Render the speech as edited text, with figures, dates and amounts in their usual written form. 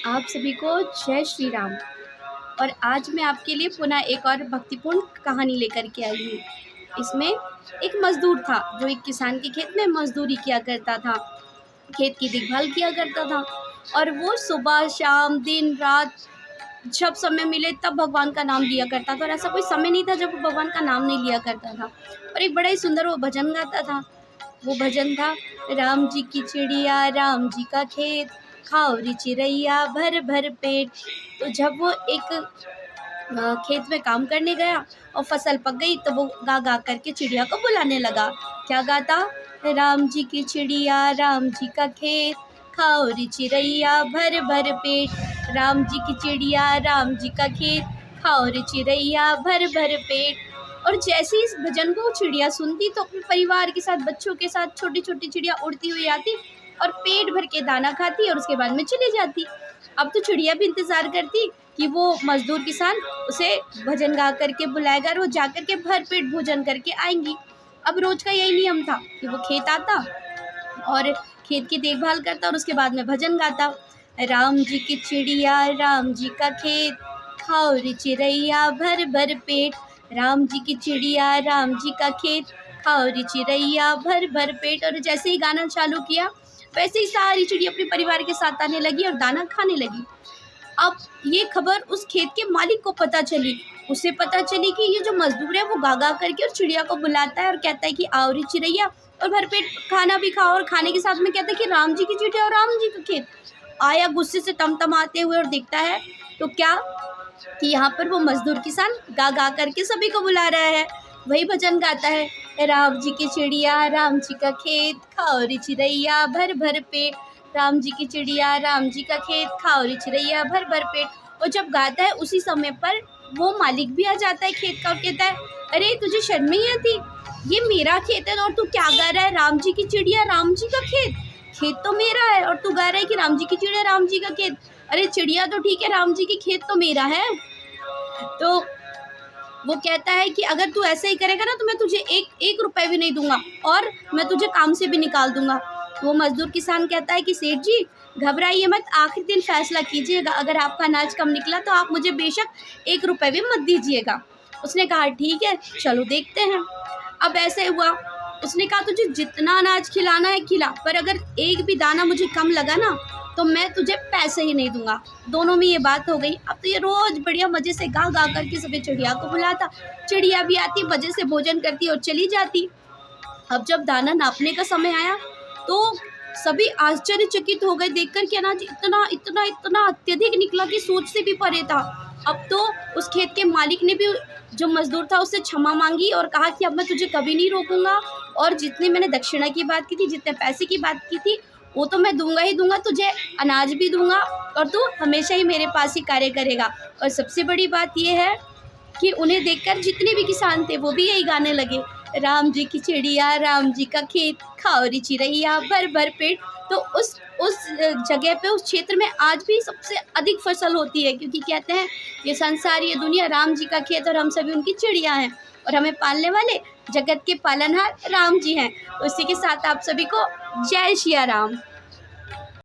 आप सभी को जय श्री राम। और आज मैं आपके लिए पुनः एक और भक्तिपूर्ण कहानी लेकर के आई हूँ। इसमें एक मज़दूर था जो एक किसान के खेत में मज़दूरी किया करता था, खेत की देखभाल किया करता था। और वो सुबह शाम दिन रात जब समय मिले तब भगवान का नाम लिया करता था, और ऐसा कोई समय नहीं था जब वो भगवान का नाम नहीं लिया करता था। और एक बड़ा ही सुंदर वो भजन गाता था। वो भजन था, राम जी की चिड़िया राम जी का खेत, खाओ रे चिड़ैया भर भर पेट। तो जब वो एक खेत में काम करने गया और फसल पक गई तो वो गा गा करके चिड़िया को बुलाने लगा। क्या गाता? राम जी की चिड़िया राम जी का खेत, खाओ रे चिड़ैया भर भर पेट। राम जी की चिड़िया राम जी का खेत, खाओ रे चिड़ैया भर भर पेट। और जैसे ही इस भजन को चिड़िया सुनती तो अपने परिवार के साथ, बच्चों के साथ छोटी छोटी चिड़िया उड़ती हुई आती और पेट भर के दाना खाती और उसके बाद में चली जाती। अब तो चिड़िया भी इंतज़ार करती कि वो मज़दूर किसान उसे भजन गा करके बुलाएगा और वो जा कर के भर पेट भोजन करके आएंगी। अब रोज़ का यही नियम था कि वो खेत आता और खेत की देखभाल करता और उसके बाद में भजन गाता, राम जी की चिड़िया राम जी का खेत, खाओ रे चिड़ैया भर भर पेट। राम जी की चिड़िया राम जी का खेत, खाओ रे चिड़ैया भर भर पेट। और जैसे ही गाना चालू किया वैसे ही सारी चिड़िया अपने परिवार के साथ आने लगी और दाना खाने लगी। अब ये खबर उस खेत के मालिक को पता चली। उसे पता चली कि ये जो मज़दूर है वो गा गा करके और चिड़िया को बुलाता है और कहता है कि आओ रे चिड़ैया, और भरपेट खाना भी खाओ, और खाने के साथ में कहता है कि राम जी की चिड़िया और राम जी का खेत। आया गुस्से से तमतमाते हुए और देखता है तो क्या कि यहाँ पर वो मज़दूर किसान गा गा करके सभी को बुला रहा है। वही भजन गाता है, राम जी की चिड़िया राम जी का खेत, खाओ रे चिड़ैया भर भर पेट। राम जी की चिड़िया राम जी का खेत, खाओ रे चिड़ैया भर भर पेट। और जब गाता है उसी समय पर वो मालिक भी आ जाता है खेत का और कहता है, अरे तुझे शर्म नहीं आती? ये मेरा खेत है और तू क्या गा रहा है? राम जी की चिड़िया राम जी का खेत, खेत तो मेरा है और तू गा रहा है कि राम जी की चिड़िया राम जी का खेत। अरे चिड़िया तो ठीक है, राम जी की खेत तो मेरा है। तो वो कहता है कि अगर तू ऐसे ही करेगा ना तो मैं तुझे एक रुपए भी नहीं दूंगा और मैं तुझे काम से भी निकाल दूंगा। तो वो मज़दूर किसान कहता है कि सेठ जी घबराइए मत, आखिरी दिन फैसला कीजिएगा, अगर आपका अनाज कम निकला तो आप मुझे बेशक 1 रुपए भी मत दीजिएगा। उसने कहा ठीक है चलो देखते हैं। अब ऐसे हुआ, उसने कहा तुझे जितना अनाज खिलाना है खिला, पर अगर एक भी दाना मुझे कम लगा ना तो मैं तुझे पैसे ही नहीं दूंगा। दोनों में ये बात हो गई। अब तो ये रोज़ बढ़िया मज़े से गा गा करके सभी चिड़िया को बुलाता, चिड़िया भी आती मज़े से भोजन करती और चली जाती। अब जब दाना नापने का समय आया तो सभी आश्चर्यचकित हो गए देखकर कि अनाज इतना इतना इतना अत्यधिक निकला कि सोच से भी परे था। अब तो उस खेत के मालिक ने भी जो मज़दूर था उससे क्षमा मांगी और कहा कि अब मैं तुझे कभी नहीं रोकूंगा, और जितनी मैंने दक्षिणा की बात की थी, जितने पैसे की बात की थी, वो तो मैं दूंगा ही दूंगा, तुझे अनाज भी दूंगा और तू हमेशा ही मेरे पास ही कार्य करेगा। और सबसे बड़ी बात यह है कि उन्हें देखकर जितने भी किसान थे वो भी यही गाने लगे, राम जी की चिड़िया राम जी का खेत, खाओ रे चिड़ैया भर भर पेट। तो उस जगह पे, उस क्षेत्र में आज भी सबसे अधिक फसल होती है, क्योंकि कहते हैं ये संसार, ये दुनिया राम जी का खेत और हम सभी उनकी चिड़िया हैं और हमें पालने वाले जगत के पालनहार राम जी हैं। तो इसी के साथ आप सभी को जय सिया राम।